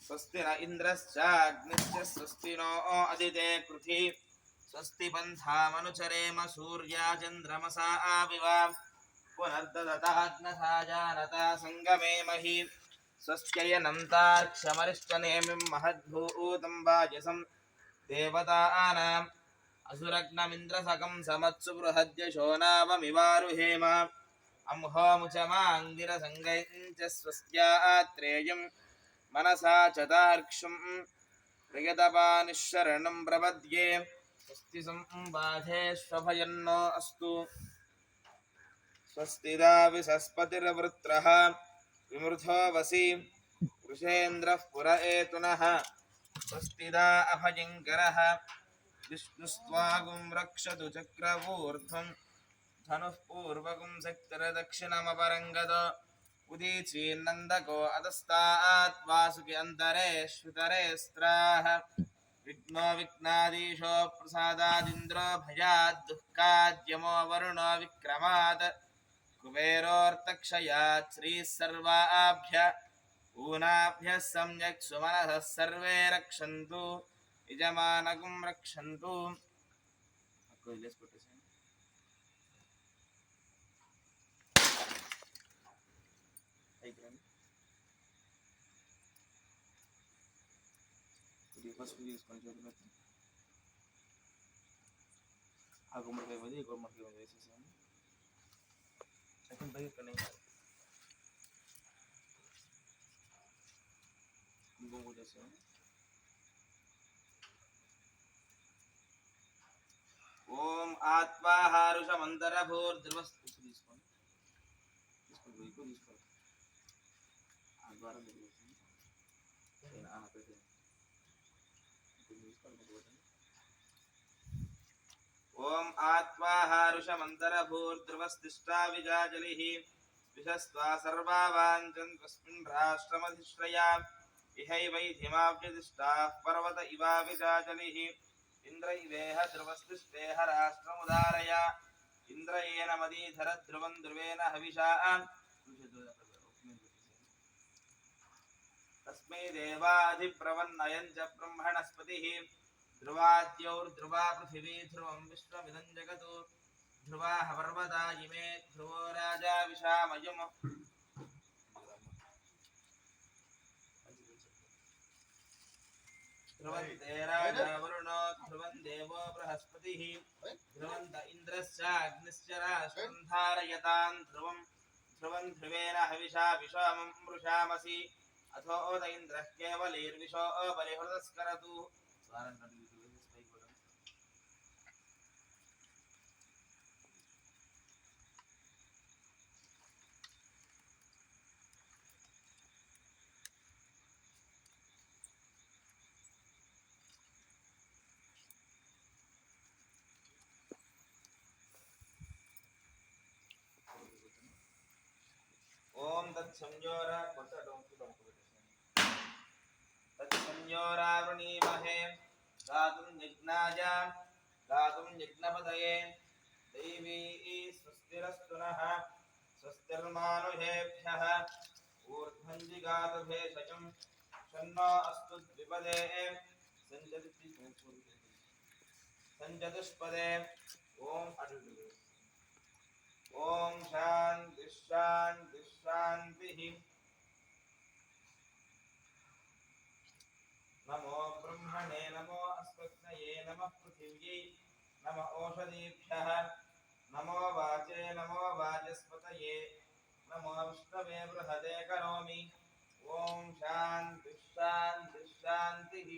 स्वस्ति न इंद्रश्चाग्निश्च स्वस्ति नो अदिते कृधि स्वस्ति पन्थामनुचरेम सूर्या चन्द्रमसा आविव पुनर्ददताग्नसा जानता संगमे महि स्वस्त्ययनं तार्क्ष्यमरिष्टनेमिं महद्भूतं वाजसं देवतानाम् असुरग्नमिन्द्रसकं समत्सु बृहद्यशो नावमिवारुहेम अंहोमुचमाङ्गिरसङ्गैञ्च स्वस्यात्रेयं मनसा चतार्क्षं प्रियतपानिशरणं प्रपद्ये स्वस्ति संबाधेष्वभयन्नो अस्तु स्वस्तिदा विसस्पतिर्वृत्रः विमृधो वसि वृषेन्द्रः पुर एतुनः स्वस्तिदा अभयङ्करः विष्णुस्त्वागुं रक्षतु चक्रवूर्ध्वं धनुः पूर्वगुं शक्तिर्दक्षिणमपरङ्गद उदीचीर्नन्दको अधस्तात् वासुकि अन्तरे श्रुतरे स्त्राः विघ्नो विघ्नाधीशो प्रसादादिन्द्रो भयात् दुःखाद्यमो वरुणो विक्रमात् कुबेरोऽर्तक्षयात् श्रीः सर्वाभ्य ऊनाभ्यः सम्यक् सुमनसः सर्वे रक्षन्तु यजमानगुं रक्षन्तु ओम आत्वाहारुषमन्तरभूर्ध्रुवस्तु ओम आत्वाहारुषमन्तरभूर्ध्रुवस्तिष्ठा विजाजलिः विशस्त्वा सर्वावाञ्छन्तस्मिन् राष्ट्रमधिश्रया इहैवैधिमाव्यतिष्ठाः पर्वत इवा विजाजलिः इंद्र इवेह ध्रुवस्तिष्ठेह राष्ट्रमुदारय इंद्रयेन मदीधर ध्रुवं ध्रुवेन हविषा तस्मै देवाधिप्रवन्नयं च ब्रह्मणस्पतिः ध्रुवाद्यौर्ध्रुवा पृथिवी ध्रुवं विश्वमिदं जगतो ध्रुवाः पर्वता इमे ध्रुवो राजा विशामयम् ध्रुवन्ते राजा वरुणो ध्रुवं देवो बृहस्पतिः ध्रुवन्त इन्द्रश्चाग्निश्च राष्ट्रं धारयतां ध्रुवं ध्रुवेन हविषा विश्वमं मृषामसि अथो ओद इन्द्रः केवलीर्विशो बलिहृतस्करतु ओम तत्संयोरा तत्संयोरावृणीमहे गातुं यज्ञाय गातुं यज्ञपतये दैवी स्वस्तिरस्तु नः स्वस्तिर्मानुषेभ्यः ऊर्ध्वं जिगातु भेषजं शन्नो अस्तु द्विपदे सञ्चतुष्पदे ओम ओम शांति शांति शांतिः नमो ब्रह्मणे नमो अस्मत्नये नमः पृथिव्यै नमो ओषधीभ्यः नमो वाचे नमो वाचस्पतये नमो विष्णवे बृहदे करोमि ओम शांति शांति शांतिः